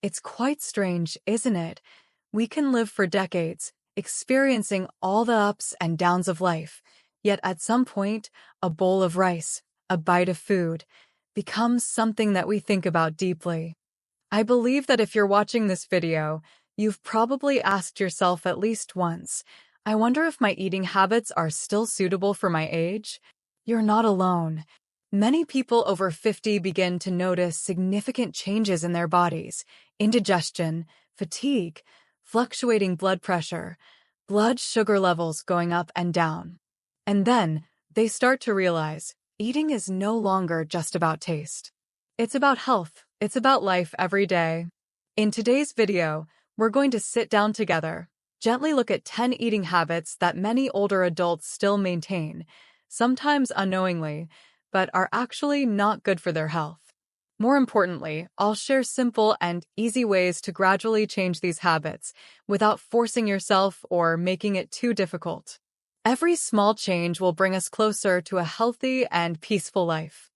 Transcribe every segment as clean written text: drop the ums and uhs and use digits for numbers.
It's quite strange, isn't it? We can live for decades, experiencing all the ups and downs of life, yet at some point, a bowl of rice, a bite of food, becomes something that we think about deeply. I believe that if you're watching this video, you've probably asked yourself at least once, I wonder if my eating habits are still suitable for my age? You're not alone. Many people over 50 begin to notice significant changes in their bodies: indigestion, fatigue, fluctuating blood pressure, blood sugar levels going up and down. And then they start to realize eating is no longer just about taste. It's about health. It's about life every day. In today's video, we're going to sit down together, gently look at 10 eating habits that many older adults still maintain, sometimes unknowingly, but are actually not good for their health. More importantly, I'll share simple and easy ways to gradually change these habits without forcing yourself or making it too difficult. Every small change will bring us closer to a healthy and peaceful life.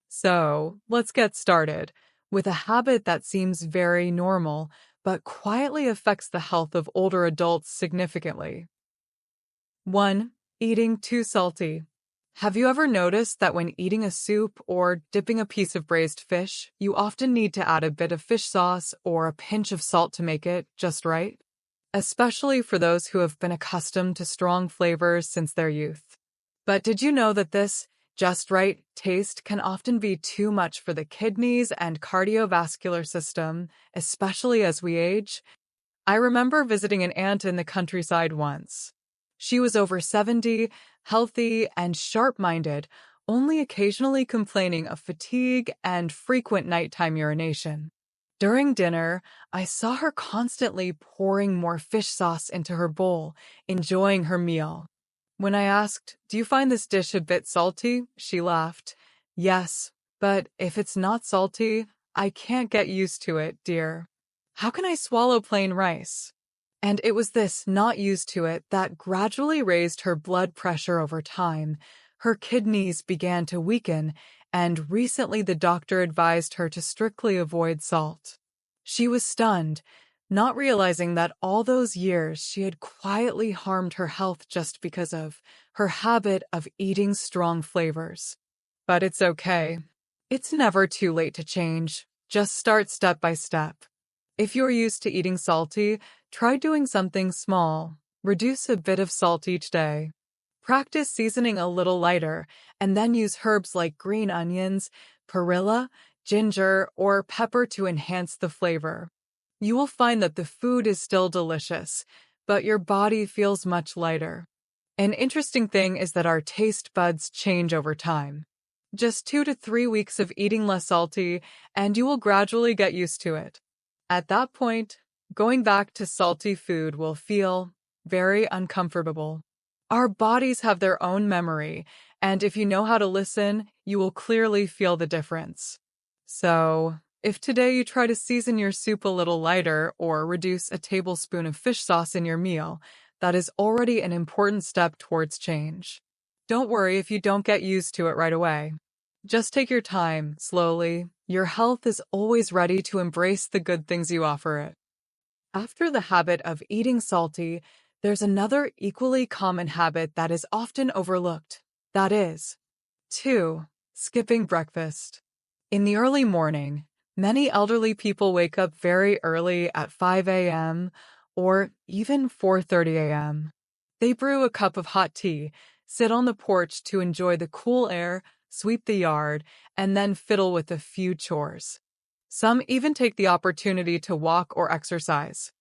So, let's get started with a habit that seems very normal, but quietly affects the health of older adults significantly. 1. Eating too salty. Have you ever noticed that when eating a soup or dipping a piece of braised fish, you often need to add a bit of fish sauce or a pinch of salt to make it just right? Especially for those who have been accustomed to strong flavors since their youth. But did you know that this just right taste can often be too much for the kidneys and cardiovascular system, especially as we age? I remember visiting an aunt in the countryside once. She was over 70, healthy, and sharp-minded, only occasionally complaining of fatigue and frequent nighttime urination. During dinner, I saw her constantly pouring more fish sauce into her bowl, enjoying her meal. When I asked, "Do you find this dish a bit salty?" she laughed. "Yes, but if it's not salty, I can't get used to it, dear. How can I swallow plain rice?" And it was this not used to it that gradually raised her blood pressure over time. Her kidneys began to weaken, and recently the doctor advised her to strictly avoid salt. She was stunned, not realizing that all those years she had quietly harmed her health just because of her habit of eating strong flavors. But it's okay. It's never too late to change. Just start step by step. If you're used to eating salty, try doing something small. Reduce a bit of salt each day. Practice seasoning a little lighter, and then use herbs like green onions, perilla, ginger, or pepper to enhance the flavor. You will find that the food is still delicious, but your body feels much lighter. An interesting thing is that our taste buds change over time. Just 2 to 3 weeks of eating less salty, and you will gradually get used to it. At that point, going back to salty food will feel very uncomfortable. Our bodies have their own memory, and if you know how to listen, you will clearly feel the difference. So, if today you try to season your soup a little lighter or reduce a tablespoon of fish sauce in your meal, that is already an important step towards change. Don't worry if you don't get used to it right away. Just take your time, slowly. Your health is always ready to embrace the good things you offer it. After the habit of eating salty, there's another equally common habit that is often overlooked. That is, 2. Skipping breakfast. In the early morning, many elderly people wake up very early at 5 a.m. or even 4:30 a.m. They brew a cup of hot tea, sit on the porch to enjoy the cool air, sweep the yard, and then fiddle with a few chores. Some even take the opportunity to walk or exercise.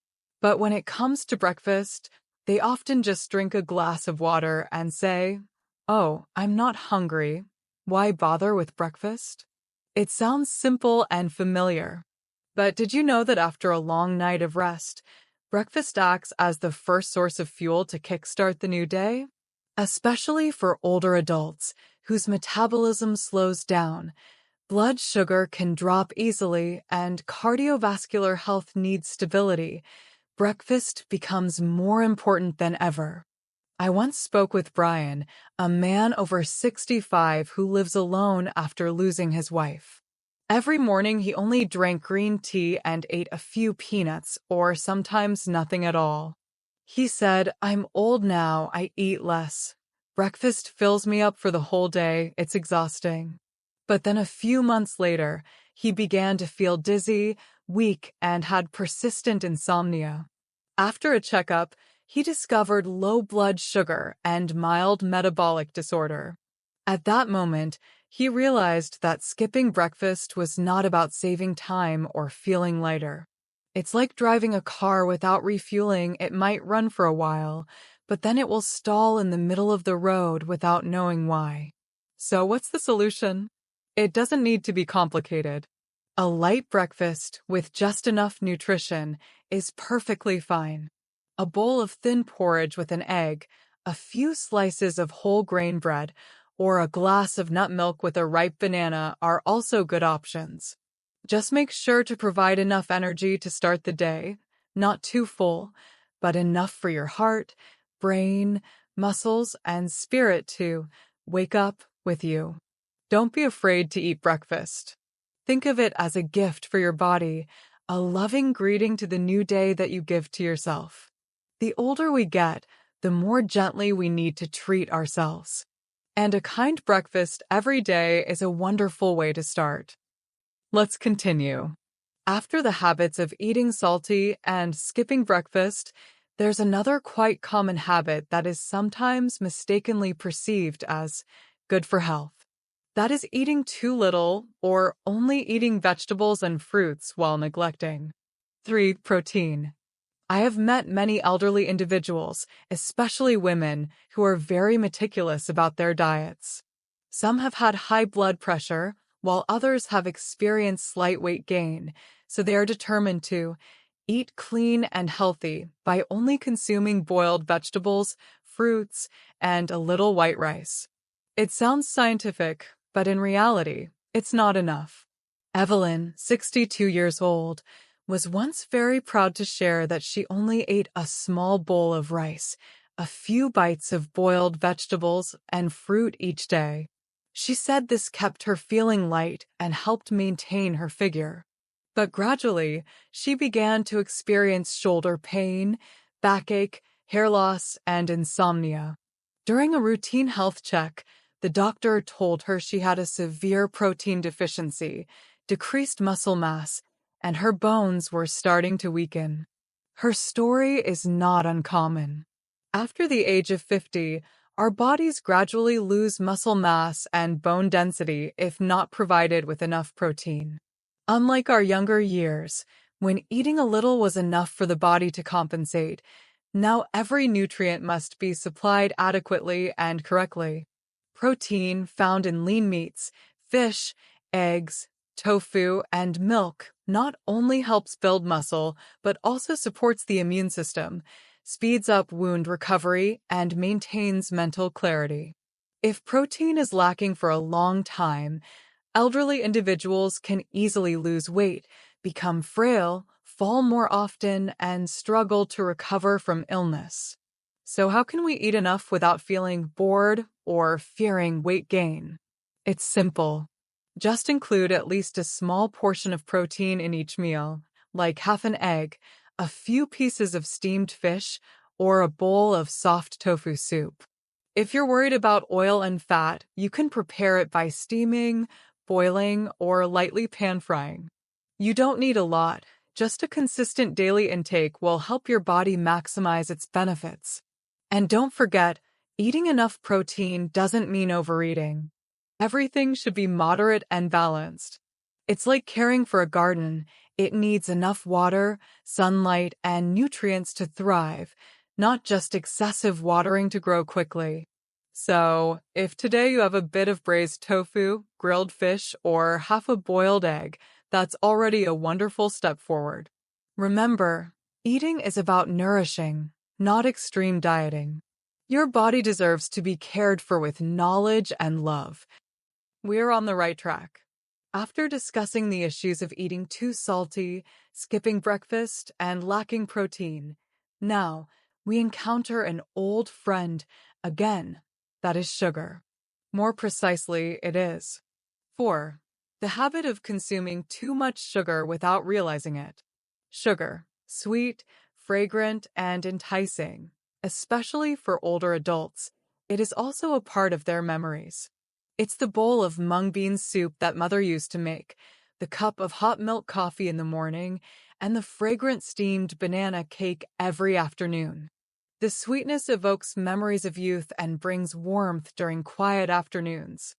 But when it comes to breakfast, they often just drink a glass of water and say, "Oh, I'm not hungry. Why bother with breakfast?" It sounds simple and familiar. But did you know that after a long night of rest, breakfast acts as the first source of fuel to kickstart the new day? Especially for older adults whose metabolism slows down, blood sugar can drop easily, and cardiovascular health needs stability. Breakfast becomes more important than ever. I once spoke with Brian, a man over 65 who lives alone after losing his wife. Every morning, he only drank green tea and ate a few peanuts, or sometimes nothing at all. He said, "I'm old now, I eat less. Breakfast fills me up for the whole day, it's exhausting." But then a few months later, he began to feel dizzy, weak, and had persistent insomnia. After a checkup, he discovered low blood sugar and mild metabolic disorder. At that moment, he realized that skipping breakfast was not about saving time or feeling lighter. It's like driving a car without refueling. It might run for a while, but then it will stall in the middle of the road without knowing why. So what's the solution? It doesn't need to be complicated. A light breakfast with just enough nutrition is perfectly fine. A bowl of thin porridge with an egg, a few slices of whole grain bread, or a glass of nut milk with a ripe banana are also good options. Just make sure to provide enough energy to start the day, not too full, but enough for your heart, brain, muscles, and spirit to wake up with you. Don't be afraid to eat breakfast. Think of it as a gift for your body, a loving greeting to the new day that you give to yourself. The older we get, the more gently we need to treat ourselves. And a kind breakfast every day is a wonderful way to start. Let's continue. After the habits of eating salty and skipping breakfast, there's another quite common habit that is sometimes mistakenly perceived as good for health. That is eating too little or only eating vegetables and fruits while neglecting. 3. Protein. I have met many elderly individuals, especially women, who are very meticulous about their diets. Some have had high blood pressure, while others have experienced slight weight gain, so they are determined to eat clean and healthy by only consuming boiled vegetables, fruits, and a little white rice. It sounds scientific, but in reality, it's not enough. Evelyn, 62 years old, was once very proud to share that she only ate a small bowl of rice, a few bites of boiled vegetables, and fruit each day. She said this kept her feeling light and helped maintain her figure. But gradually, she began to experience shoulder pain, backache, hair loss, and insomnia. During a routine health check, the doctor told her she had a severe protein deficiency, decreased muscle mass, and her bones were starting to weaken. Her story is not uncommon. After the age of 50, our bodies gradually lose muscle mass and bone density if not provided with enough protein. Unlike our younger years, when eating a little was enough for the body to compensate, now every nutrient must be supplied adequately and correctly. Protein found in lean meats, fish, eggs, tofu, and milk not only helps build muscle, but also supports the immune system, speeds up wound recovery, and maintains mental clarity. If protein is lacking for a long time, elderly individuals can easily lose weight, become frail, fall more often, and struggle to recover from illness. So how can we eat enough without feeling bored or fearing weight gain? It's simple. Just include at least a small portion of protein in each meal, like half an egg, a few pieces of steamed fish, or a bowl of soft tofu soup. If you're worried about oil and fat, you can prepare it by steaming, boiling, or lightly pan-frying. You don't need a lot. Just a consistent daily intake will help your body maximize its benefits. And don't forget, eating enough protein doesn't mean overeating. Everything should be moderate and balanced. It's like caring for a garden. It needs enough water, sunlight, and nutrients to thrive, not just excessive watering to grow quickly. So, if today you have a bit of braised tofu, grilled fish, or half a boiled egg, that's already a wonderful step forward. Remember, eating is about nourishing, not extreme dieting. Your body deserves to be cared for with knowledge and love. We're on the right track. After discussing the issues of eating too salty, skipping breakfast, and lacking protein, now we encounter an old friend again, that is sugar. More precisely, it is 4. The habit of consuming too much sugar without realizing it. Sugar, sweet, fragrant, and enticing, especially for older adults, it is also a part of their memories. It's the bowl of mung bean soup that mother used to make, the cup of hot milk coffee in the morning, and the fragrant steamed banana cake every afternoon. The sweetness evokes memories of youth and brings warmth during quiet afternoons.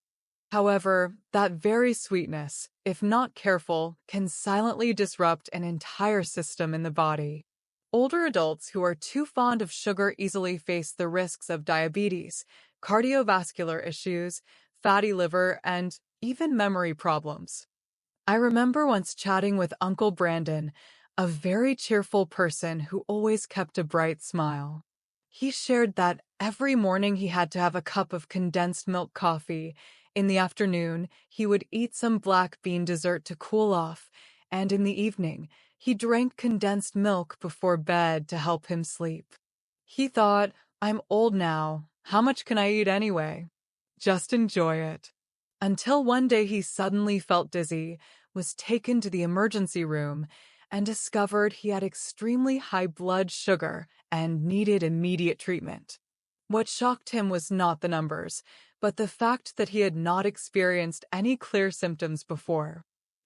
However, that very sweetness, if not careful, can silently disrupt an entire system in the body. Older adults who are too fond of sugar easily face the risks of diabetes, cardiovascular issues, fatty liver, and even memory problems. I remember once chatting with Uncle Brandon, a very cheerful person who always kept a bright smile. He shared that every morning he had to have a cup of condensed milk coffee. In the afternoon, he would eat some black bean dessert to cool off, and in the evening, he drank condensed milk before bed to help him sleep. He thought, I'm old now. How much can I eat anyway? Just enjoy it. Until one day he suddenly felt dizzy, was taken to the emergency room, and discovered he had extremely high blood sugar and needed immediate treatment. What shocked him was not the numbers, but the fact that he had not experienced any clear symptoms before.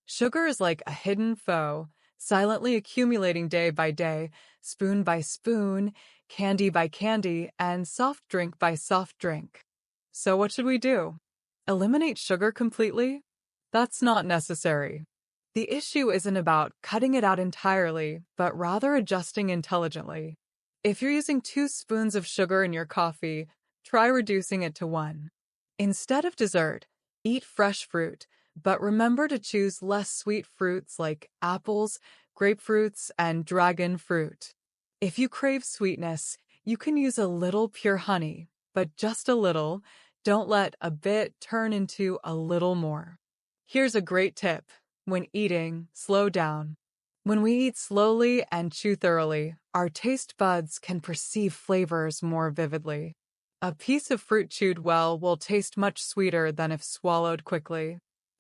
Sugar is like a hidden foe, silently accumulating day by day, spoon by spoon, candy by candy, and soft drink by soft drink. So what should we do? Eliminate sugar completely? That's not necessary. The issue isn't about cutting it out entirely, but rather adjusting intelligently. If you're using 2 spoons of sugar in your coffee, try reducing it to 1. Instead of dessert, eat fresh fruit, but remember to choose less sweet fruits like apples, grapefruits, and dragon fruit. If you crave sweetness, you can use a little pure honey, but just a little. Don't let a bit turn into a little more. Here's a great tip. When eating, slow down. When we eat slowly and chew thoroughly, our taste buds can perceive flavors more vividly. A piece of fruit chewed well will taste much sweeter than if swallowed quickly.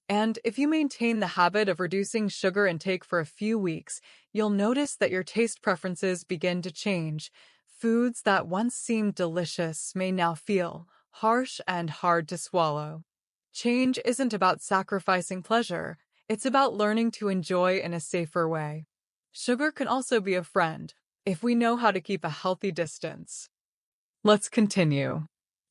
And if you maintain the habit of reducing sugar intake for a few weeks, you'll notice that your taste preferences begin to change. Foods that once seemed delicious may now feel harsh and hard to swallow. Change isn't about sacrificing pleasure, it's about learning to enjoy in a safer way. Sugar can also be a friend, if we know how to keep a healthy distance. Let's continue.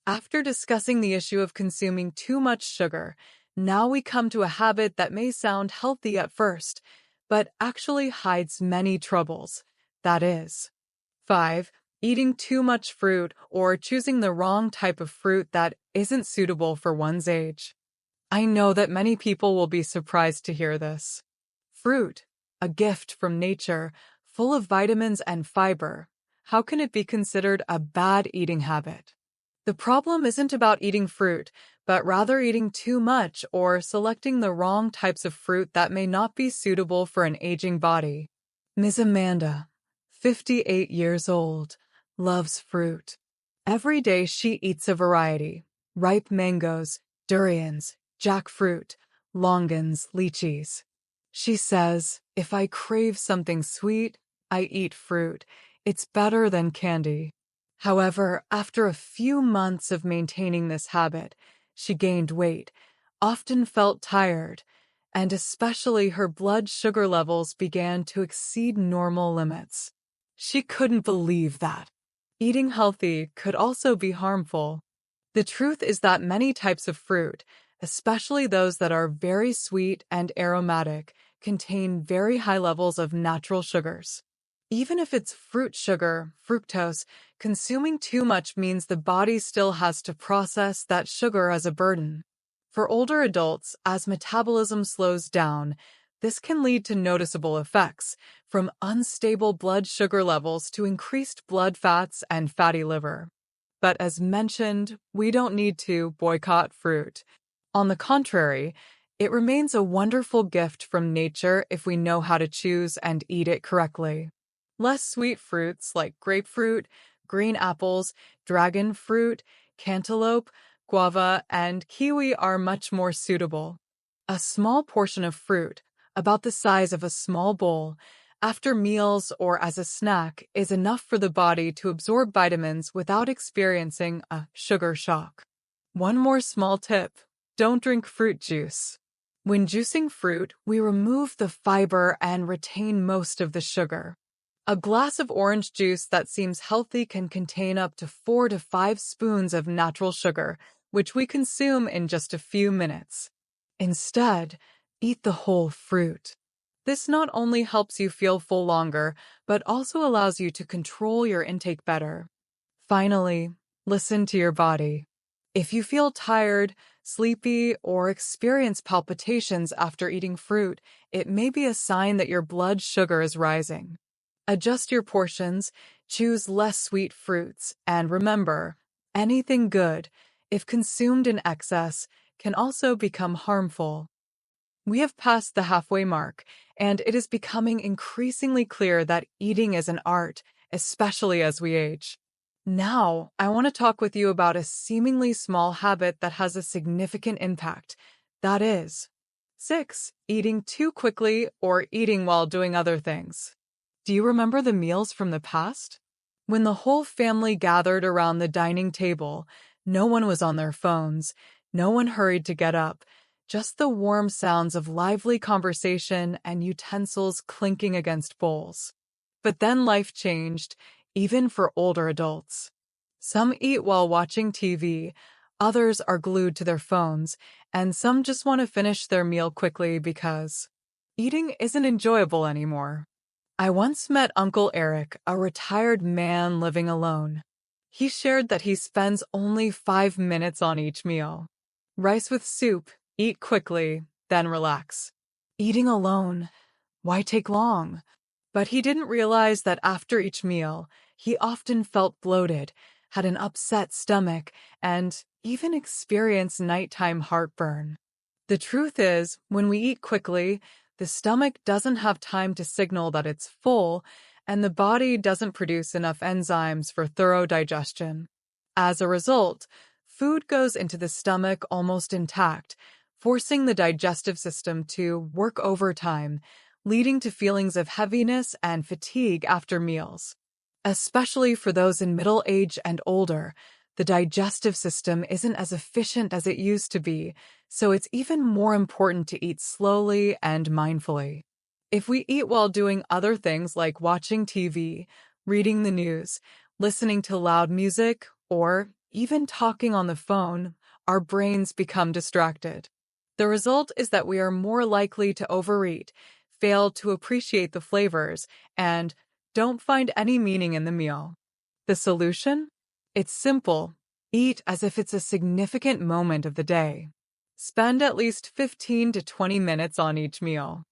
After discussing the issue of consuming too much sugar, now we come to a habit that may sound healthy at first, but actually hides many troubles. That is, 5. Eating too much fruit or choosing the wrong type of fruit that isn't suitable for one's age. I know that many people will be surprised to hear this. Fruit, a gift from nature, full of vitamins and fiber. How can it be considered a bad eating habit? The problem isn't about eating fruit, but rather eating too much or selecting the wrong types of fruit that may not be suitable for an aging body. Ms. Amanda, 58 years old, loves fruit. Every day she eats a variety: ripe mangoes, durians, jackfruit, longans, lychees. She says, if I crave something sweet, I eat fruit. It's better than candy. However, after a few months of maintaining this habit, she gained weight, often felt tired, and especially her blood sugar levels began to exceed normal limits. She couldn't believe that. Eating healthy could also be harmful. The truth is that many types of fruit, especially those that are very sweet and aromatic, contain very high levels of natural sugars. Even if it's fruit sugar, fructose, consuming too much means the body still has to process that sugar as a burden. For older adults, as metabolism slows down, this can lead to noticeable effects, from unstable blood sugar levels to increased blood fats and fatty liver. But as mentioned, we don't need to boycott fruit. On the contrary, it remains a wonderful gift from nature if we know how to choose and eat it correctly. Less sweet fruits like grapefruit, green apples, dragon fruit, cantaloupe, guava, and kiwi are much more suitable. A small portion of fruit, about the size of a small bowl, after meals or as a snack is enough for the body to absorb vitamins without experiencing a sugar shock. One more small tip: don't drink fruit juice. When juicing fruit, we remove the fiber and retain most of the sugar. A glass of orange juice that seems healthy can contain up to 4 to 5 spoons of natural sugar, which we consume in just a few minutes. Instead, eat the whole fruit. This not only helps you feel full longer, but also allows you to control your intake better. Finally, listen to your body. If you feel tired, sleepy, or experience palpitations after eating fruit, it may be a sign that your blood sugar is rising. Adjust your portions, choose less sweet fruits, and remember, anything good, if consumed in excess, can also become harmful. We have passed the halfway mark, and it is becoming increasingly clear that eating is an art, especially as we age. Now, I want to talk with you about a seemingly small habit that has a significant impact. That is, 6. Eating too quickly or eating while doing other things. Do you remember the meals from the past? When the whole family gathered around the dining table, no one was on their phones, no one hurried to get up, just the warm sounds of lively conversation and utensils clinking against bowls. But then life changed, even for older adults. Some eat while watching TV, others are glued to their phones, and some just want to finish their meal quickly because eating isn't enjoyable anymore. I once met Uncle Eric, a retired man living alone. He shared that he spends only 5 minutes on each meal. Rice with soup, eat quickly, then relax. Eating alone, why take long? But he didn't realize that after each meal, he often felt bloated, had an upset stomach, and even experienced nighttime heartburn. The truth is, when we eat quickly, the stomach doesn't have time to signal that it's full, and the body doesn't produce enough enzymes for thorough digestion. As a result, food goes into the stomach almost intact, forcing the digestive system to work overtime, leading to feelings of heaviness and fatigue after meals. Especially for those in middle age and older, the digestive system isn't as efficient as it used to be, so it's even more important to eat slowly and mindfully. If we eat while doing other things like watching TV, reading the news, listening to loud music, or even talking on the phone, our brains become distracted. The result is that we are more likely to overeat, fail to appreciate the flavors, and don't find any meaning in the meal. The solution? It's simple. Eat as if it's a significant moment of the day. Spend at least 15 to 20 minutes on each meal.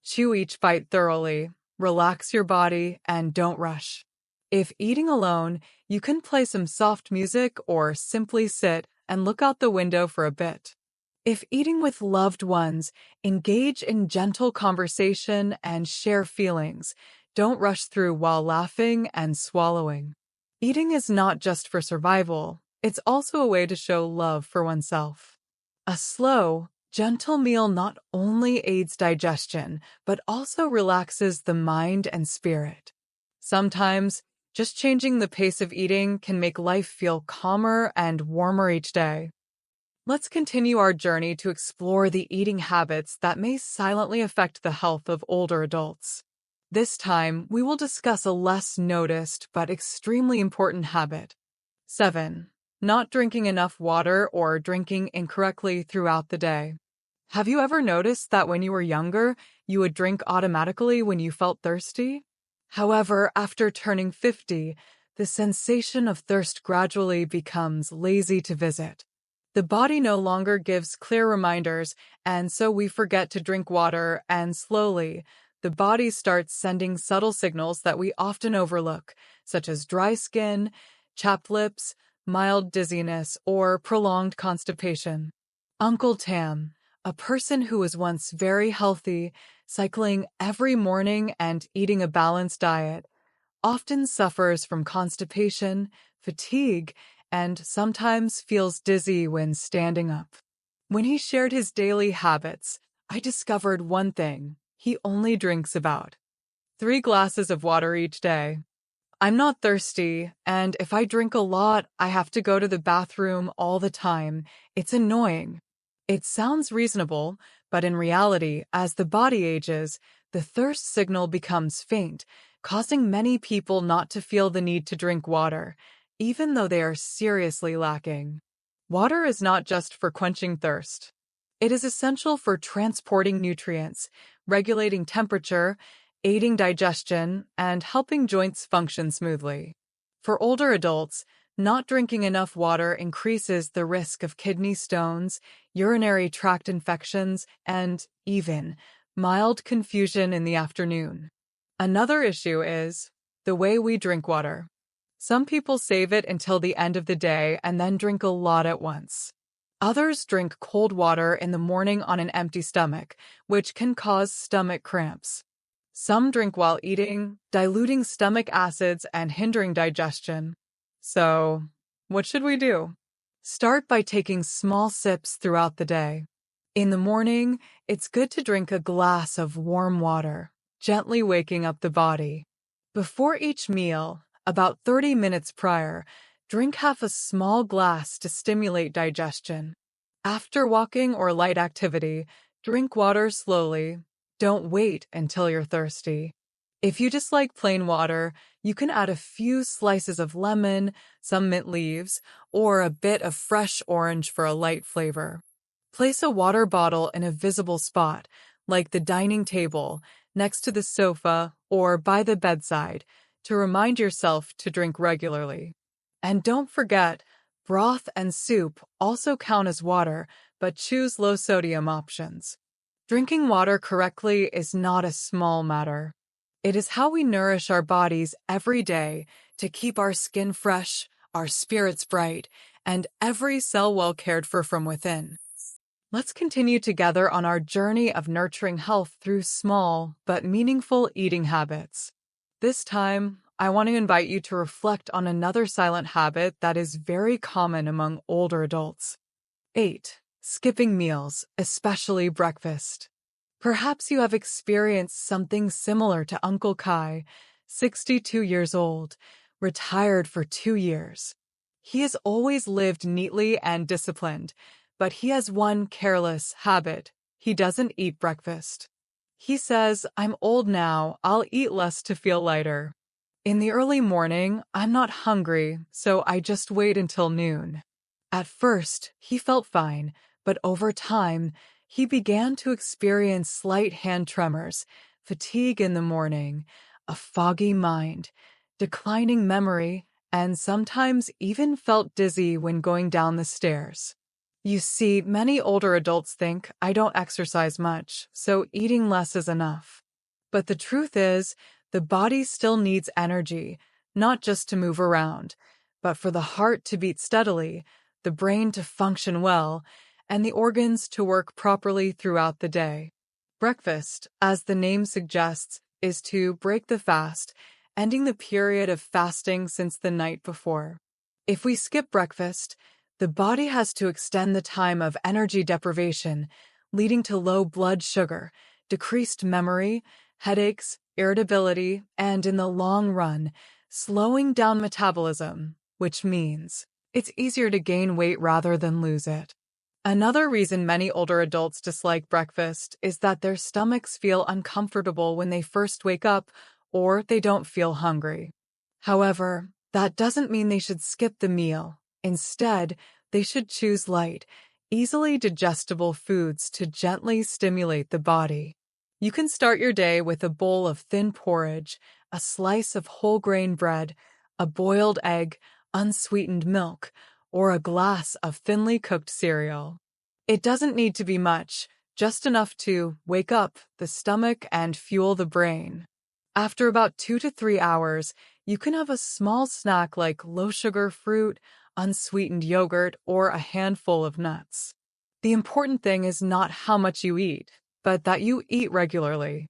Chew each bite thoroughly, relax your body, and don't rush. If eating alone, you can play some soft music or simply sit and look out the window for a bit. If eating with loved ones, engage in gentle conversation and share feelings. Don't rush through while laughing and swallowing. Eating is not just for survival, it's also a way to show love for oneself. A slow, gentle meal not only aids digestion, but also relaxes the mind and spirit. Sometimes, just changing the pace of eating can make life feel calmer and warmer each day. Let's continue our journey to explore the eating habits that may silently affect the health of older adults. This time, we will discuss a less noticed but extremely important habit. 7. Not drinking enough water or drinking incorrectly throughout the day. Have you ever noticed that when you were younger, you would drink automatically when you felt thirsty? However, after turning 50, the sensation of thirst gradually becomes lazy to visit. The body no longer gives clear reminders, and so we forget to drink water, and slowly, the body starts sending subtle signals that we often overlook, such as dry skin, chapped lips, mild dizziness, or prolonged constipation. Uncle Tam, a person who was once very healthy, cycling every morning and eating a balanced diet, often suffers from constipation, fatigue, and sometimes feels dizzy when standing up. When he shared his daily habits, I discovered one thing. He only drinks about 3 glasses of water each day. I'm not thirsty, and if I drink a lot, I have to go to the bathroom all the time. It's annoying. It sounds reasonable, but in reality, as the body ages, the thirst signal becomes faint, causing many people not to feel the need to drink water, even though they are seriously lacking. Water is not just for quenching thirst. It is essential for transporting nutrients, regulating temperature, aiding digestion, and helping joints function smoothly. For older adults, not drinking enough water increases the risk of kidney stones, urinary tract infections, and even mild confusion in the afternoon. Another issue is the way we drink water. Some people save it until the end of the day and then drink a lot at once. Others drink cold water in the morning on an empty stomach, which can cause stomach cramps. Some drink while eating, diluting stomach acids and hindering digestion. So, what should we do? Start by taking small sips throughout the day. In the morning, it's good to drink a glass of warm water, gently waking up the body. Before each meal, about 30 minutes prior, drink half a small glass to stimulate digestion. After walking or light activity, drink water slowly. Don't wait until you're thirsty. If you just like plain water, you can add a few slices of lemon, some mint leaves, or a bit of fresh orange for a light flavor. Place a water bottle in a visible spot, like the dining table, next to the sofa, or by the bedside, to remind yourself to drink regularly. And don't forget, broth and soup also count as water, but choose low-sodium options. Drinking water correctly is not a small matter. It is how we nourish our bodies every day to keep our skin fresh, our spirits bright, and every cell well cared for from within. Let's continue together on our journey of nurturing health through small but meaningful eating habits. This time, I want to invite you to reflect on another silent habit that is very common among older adults. 8. Skipping meals, especially breakfast. Perhaps you have experienced something similar to Uncle Kai, 62 years old, retired for 2 years. He has always lived neatly and disciplined, but he has one careless habit. He doesn't eat breakfast. He says, "I'm old now, I'll eat less to feel lighter. In the early morning, I'm not hungry, so I just wait until noon." At first, he felt fine, but over time, he began to experience slight hand tremors, fatigue in the morning, a foggy mind, declining memory, and sometimes even felt dizzy when going down the stairs. You see, many older adults think, "I don't exercise much, so eating less is enough." But the truth is, the body still needs energy, not just to move around, but for the heart to beat steadily, the brain to function well, and the organs to work properly throughout the day. Breakfast, as the name suggests, is to break the fast, ending the period of fasting since the night before. If we skip breakfast, the body has to extend the time of energy deprivation, leading to low blood sugar, decreased memory, headaches, irritability, and in the long run, slowing down metabolism, which means it's easier to gain weight rather than lose it. Another reason many older adults dislike breakfast is that their stomachs feel uncomfortable when they first wake up or they don't feel hungry. However, that doesn't mean they should skip the meal. Instead, they should choose light, easily digestible foods to gently stimulate the body. You can start your day with a bowl of thin porridge, a slice of whole grain bread, a boiled egg, unsweetened milk, or a glass of thinly cooked cereal. It doesn't need to be much, just enough to wake up the stomach and fuel the brain. After about 2 to 3 hours, you can have a small snack like low-sugar fruit, unsweetened yogurt, or a handful of nuts. The important thing is not how much you eat, but that you eat regularly.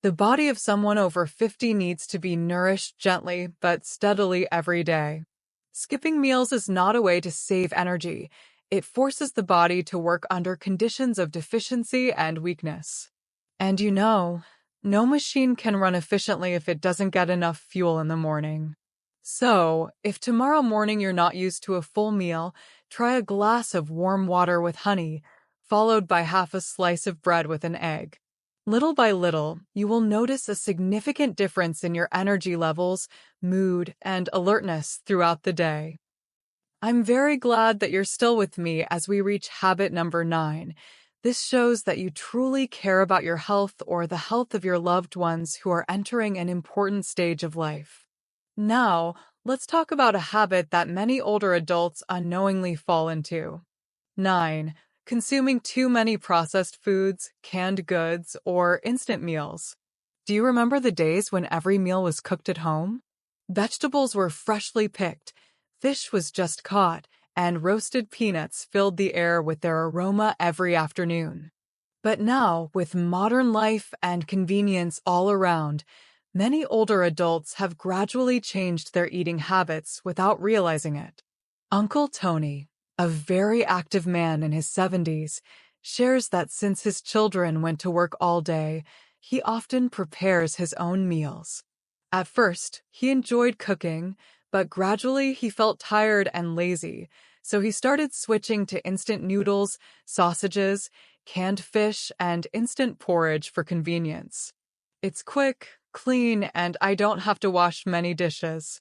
The body of someone over 50 needs to be nourished gently but steadily every day. Skipping meals is not a way to save energy. It forces the body to work under conditions of deficiency and weakness. And no machine can run efficiently if it doesn't get enough fuel in the morning. So, if tomorrow morning you're not used to a full meal, try a glass of warm water with honey, followed by half a slice of bread with an egg. Little by little, you will notice a significant difference in your energy levels, mood, and alertness throughout the day. I'm very glad that you're still with me as we reach habit number 9. This shows that you truly care about your health or the health of your loved ones who are entering an important stage of life. Now, let's talk about a habit that many older adults unknowingly fall into. 9. Consuming too many processed foods, canned goods, or instant meals. Do you remember the days when every meal was cooked at home? Vegetables were freshly picked, fish was just caught, and roasted peanuts filled the air with their aroma every afternoon. But now, with modern life and convenience all around, many older adults have gradually changed their eating habits without realizing it. Uncle Tony, a very active man in his 70s, shares that since his children went to work all day, he often prepares his own meals. At first, he enjoyed cooking, but gradually he felt tired and lazy, so he started switching to instant noodles, sausages, canned fish, and instant porridge for convenience. It's quick, clean, and I don't have to wash many dishes.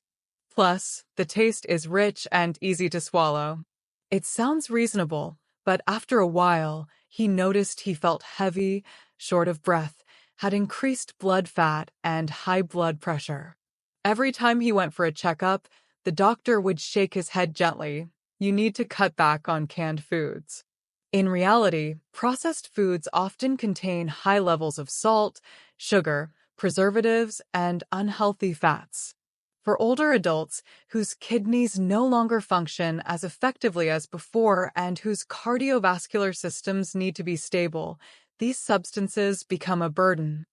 Plus, the taste is rich and easy to swallow. It sounds reasonable, but after a while, he noticed he felt heavy, short of breath, had increased blood fat, and high blood pressure. Every time he went for a checkup, the doctor would shake his head gently. You need to cut back on canned foods. In reality, processed foods often contain high levels of salt, sugar, preservatives, and unhealthy fats. For older adults whose kidneys no longer function as effectively as before and whose cardiovascular systems need to be stable, these substances become a burden.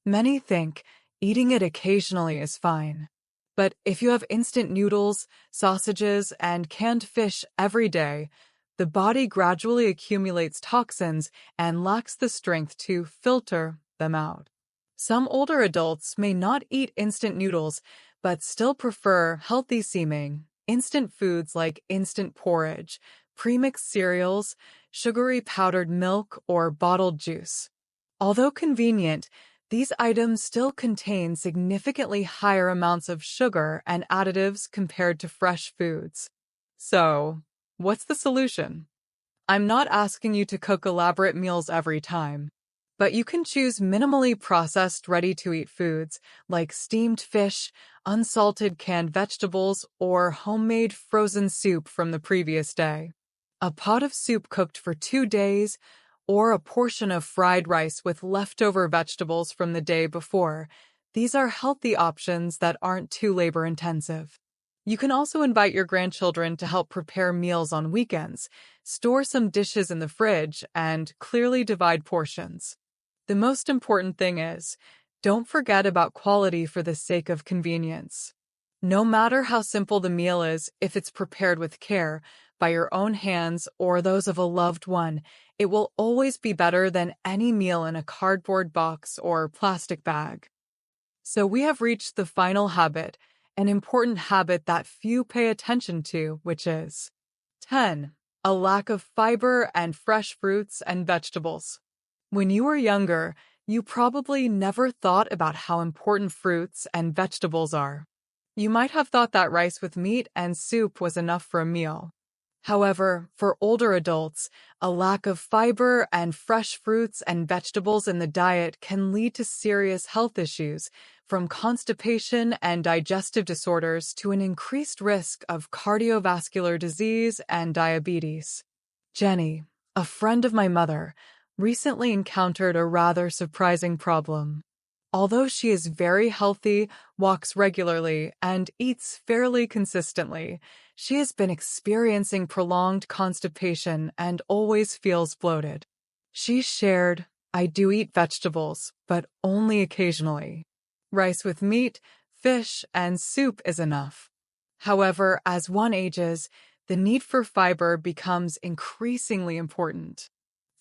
Many think eating it occasionally is fine. But if you have instant noodles, sausages, and canned fish every day, the body gradually accumulates toxins and lacks the strength to filter them out. Some older adults may not eat instant noodles, but still prefer healthy-seeming, instant foods like instant porridge, premixed cereals, sugary powdered milk, or bottled juice. Although convenient, these items still contain significantly higher amounts of sugar and additives compared to fresh foods. So, what's the solution? I'm not asking you to cook elaborate meals every time, but you can choose minimally processed ready-to-eat foods like steamed fish, unsalted canned vegetables, or homemade frozen soup from the previous day. A pot of soup cooked for 2 days, or a portion of fried rice with leftover vegetables from the day before. These are healthy options that aren't too labor-intensive. You can also invite your grandchildren to help prepare meals on weekends, store some dishes in the fridge, and clearly divide portions. The most important thing is, don't forget about quality for the sake of convenience. No matter how simple the meal is, if it's prepared with care, by your own hands or those of a loved one, it will always be better than any meal in a cardboard box or plastic bag. So we have reached the final habit, an important habit that few pay attention to, which is 10. A lack of fiber and fresh fruits and vegetables. When you were younger, you probably never thought about how important fruits and vegetables are. You might have thought that rice with meat and soup was enough for a meal. However, for older adults, a lack of fiber and fresh fruits and vegetables in the diet can lead to serious health issues, from constipation and digestive disorders to an increased risk of cardiovascular disease and diabetes. Jenny, a friend of my mother, recently encountered a rather surprising problem. Although she is very healthy, walks regularly, and eats fairly consistently, she has been experiencing prolonged constipation and always feels bloated. She shared, "I do eat vegetables, but only occasionally. Rice with meat, fish, and soup is enough." However, as one ages, the need for fiber becomes increasingly important.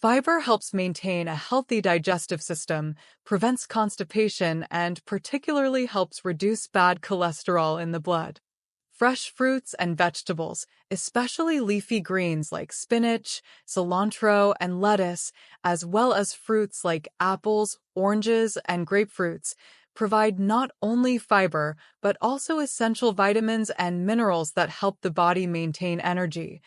Fiber helps maintain a healthy digestive system, prevents constipation, and particularly helps reduce bad cholesterol in the blood. Fresh fruits and vegetables, especially leafy greens like spinach, cilantro, and lettuce, as well as fruits like apples, oranges, and grapefruits, provide not only fiber, but also essential vitamins and minerals that help the body maintain energy,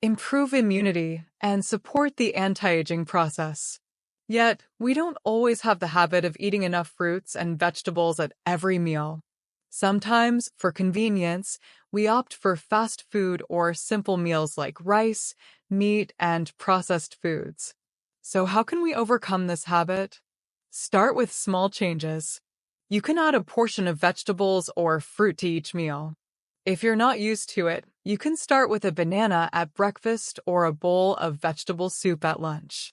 improve immunity, and support the anti-aging process. Yet, we don't always have the habit of eating enough fruits and vegetables at every meal. Sometimes, for convenience, we opt for fast food or simple meals like rice, meat, and processed foods. So how can we overcome this habit? Start with small changes. You can add a portion of vegetables or fruit to each meal. If you're not used to it, you can start with a banana at breakfast or a bowl of vegetable soup at lunch.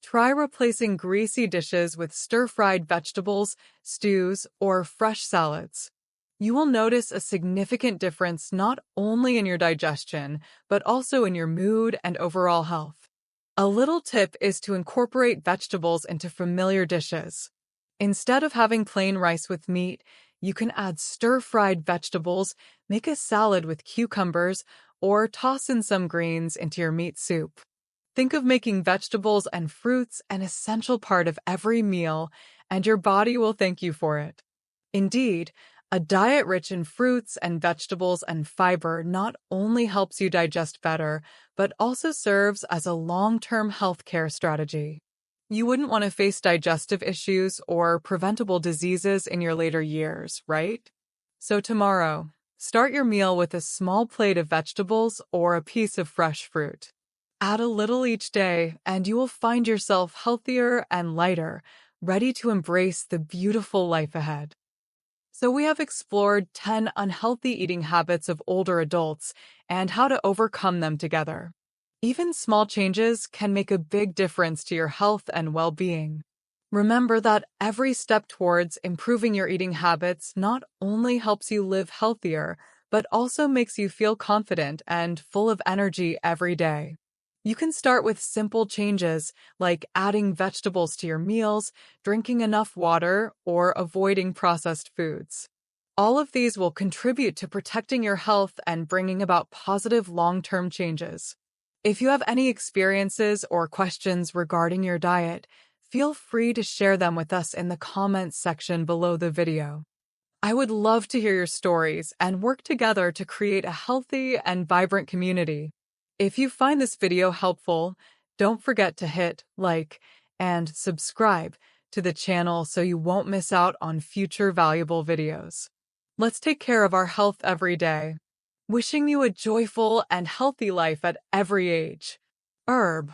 Try replacing greasy dishes with stir-fried vegetables, stews, or fresh salads. You will notice a significant difference not only in your digestion, but also in your mood and overall health. A little tip is to incorporate vegetables into familiar dishes. Instead of having plain rice with meat, you can add stir-fried vegetables, make a salad with cucumbers, or toss in some greens into your meat soup. Think of making vegetables and fruits an essential part of every meal, and your body will thank you for it. Indeed, a diet rich in fruits and vegetables and fiber not only helps you digest better, but also serves as a long-term healthcare strategy. You wouldn't want to face digestive issues or preventable diseases in your later years, right? So tomorrow, start your meal with a small plate of vegetables or a piece of fresh fruit. Add a little each day, and you will find yourself healthier and lighter, ready to embrace the beautiful life ahead. So we have explored 10 unhealthy eating habits of older adults and how to overcome them together. Even small changes can make a big difference to your health and well-being. Remember that every step towards improving your eating habits not only helps you live healthier, but also makes you feel confident and full of energy every day. You can start with simple changes like adding vegetables to your meals, drinking enough water, or avoiding processed foods. All of these will contribute to protecting your health and bringing about positive long-term changes. If you have any experiences or questions regarding your diet, feel free to share them with us in the comments section below the video. I would love to hear your stories and work together to create a healthy and vibrant community. If you find this video helpful, don't forget to hit like and subscribe to the channel so you won't miss out on future valuable videos. Let's take care of our health every day. Wishing you a joyful and healthy life at every age. Herb.